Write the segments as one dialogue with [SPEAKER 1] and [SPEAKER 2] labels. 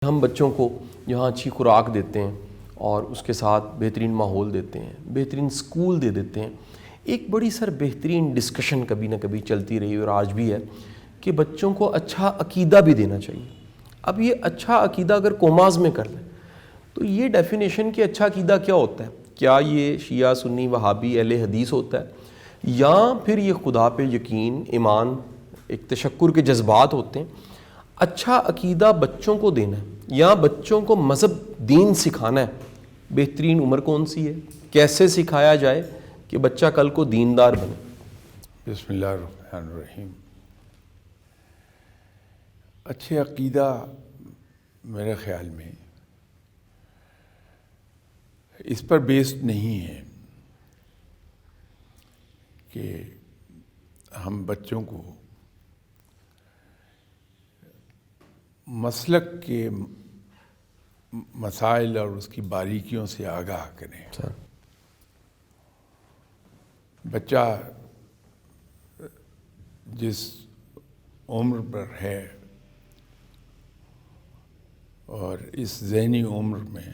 [SPEAKER 1] ہم بچوں کو یہاں اچھی خوراک دیتے ہیں اور اس کے ساتھ بہترین ماحول دیتے ہیں، بہترین سکول دے دیتے ہیں۔ ایک بڑی بہترین ڈسکشن کبھی نہ کبھی چلتی رہی اور آج بھی ہے کہ بچوں کو اچھا عقیدہ بھی دینا چاہیے۔ اب یہ اچھا عقیدہ اگر کوماز میں کر لیں تو یہ ڈیفینیشن کہ اچھا عقیدہ کیا ہوتا ہے؟ کیا یہ شیعہ سنی وہابی اہل حدیث ہوتا ہے، یا پھر یہ خدا پہ یقین، ایمان، ایک تشکر کے جذبات ہوتے ہیں؟ اچھا عقیدہ بچوں کو دینا ہے یا بچوں کو مذہب دین سکھانا ہے؟ بہترین عمر کون سی ہے؟ کیسے سکھایا جائے کہ بچہ کل کو دیندار بنے؟
[SPEAKER 2] بسم اللہ الرحمن الرحیم۔ اچھے عقیدہ میرے خیال میں اس پر بیسڈ نہیں ہے کہ ہم بچوں کو مسلک کے مسائل اور اس کی باریکیوں سے آگاہ کریں۔ بچہ جس عمر پر ہے اور اس ذہنی عمر میں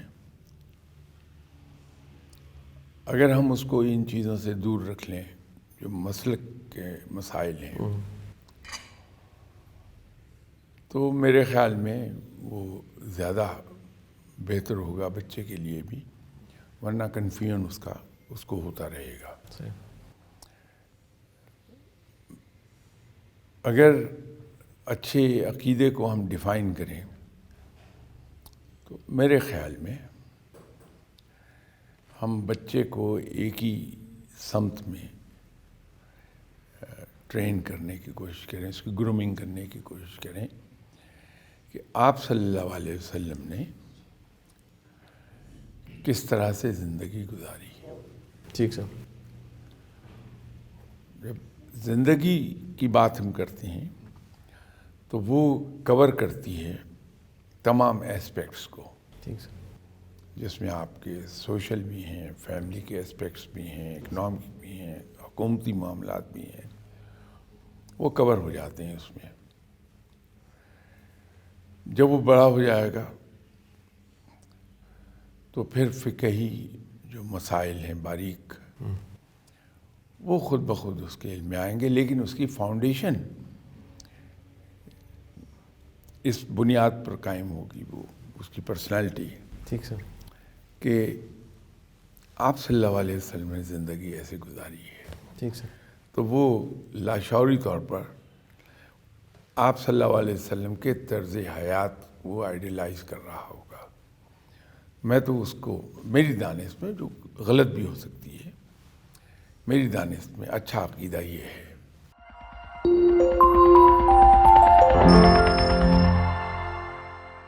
[SPEAKER 2] اگر ہم اس کو ان چیزوں سے دور رکھ لیں جو مسلک کے مسائل ہیں تو میرے خیال میں وہ زیادہ بہتر ہوگا بچے کے لیے بھی، ورنہ کنفیوژن اس کو ہوتا رہے گا۔ اگر اچھے عقیدے کو ہم ڈیفائن کریں تو میرے خیال میں ہم بچے کو ایک ہی سمت میں ٹرین کرنے کی کوشش کریں، اس کی گرومنگ کرنے کی کوشش کریں کہ آپ صلی اللہ علیہ وسلم نے کس طرح سے زندگی گزاری۔
[SPEAKER 1] ٹھیک سر۔
[SPEAKER 2] جب زندگی کی بات ہم کرتے ہیں تو وہ کور کرتی ہے تمام ایسپیکٹس کو،
[SPEAKER 1] ٹھیک سر،
[SPEAKER 2] جس میں آپ کے سوشل بھی ہیں، فیملی کے ایسپیکٹس بھی ہیں، اکنامک بھی ہیں، حکومتی معاملات بھی ہیں، وہ کور ہو جاتے ہیں اس میں۔ جب وہ بڑا ہو جائے گا تو پھر فقہی جو مسائل ہیں باریک، وہ خود بخود اس کے علم میں آئیں گے، لیکن اس کی فاؤنڈیشن اس بنیاد پر قائم ہوگی، وہ اس کی پرسنالٹی،
[SPEAKER 1] ٹھیک سر،
[SPEAKER 2] کہ آپ صلی اللہ علیہ وسلم نے زندگی ایسے گزاری ہے۔
[SPEAKER 1] ٹھیک سر۔
[SPEAKER 2] تو وہ لاشعوری طور پر آپ صلی اللہ علیہ وسلم کے طرز حیات وہ آئیڈیلائز کر رہا ہوگا۔ میں تو اس کو میری دانست میں، جو غلط بھی ہو سکتی ہے، میری دانست میں اچھا عقیدہ یہ ہے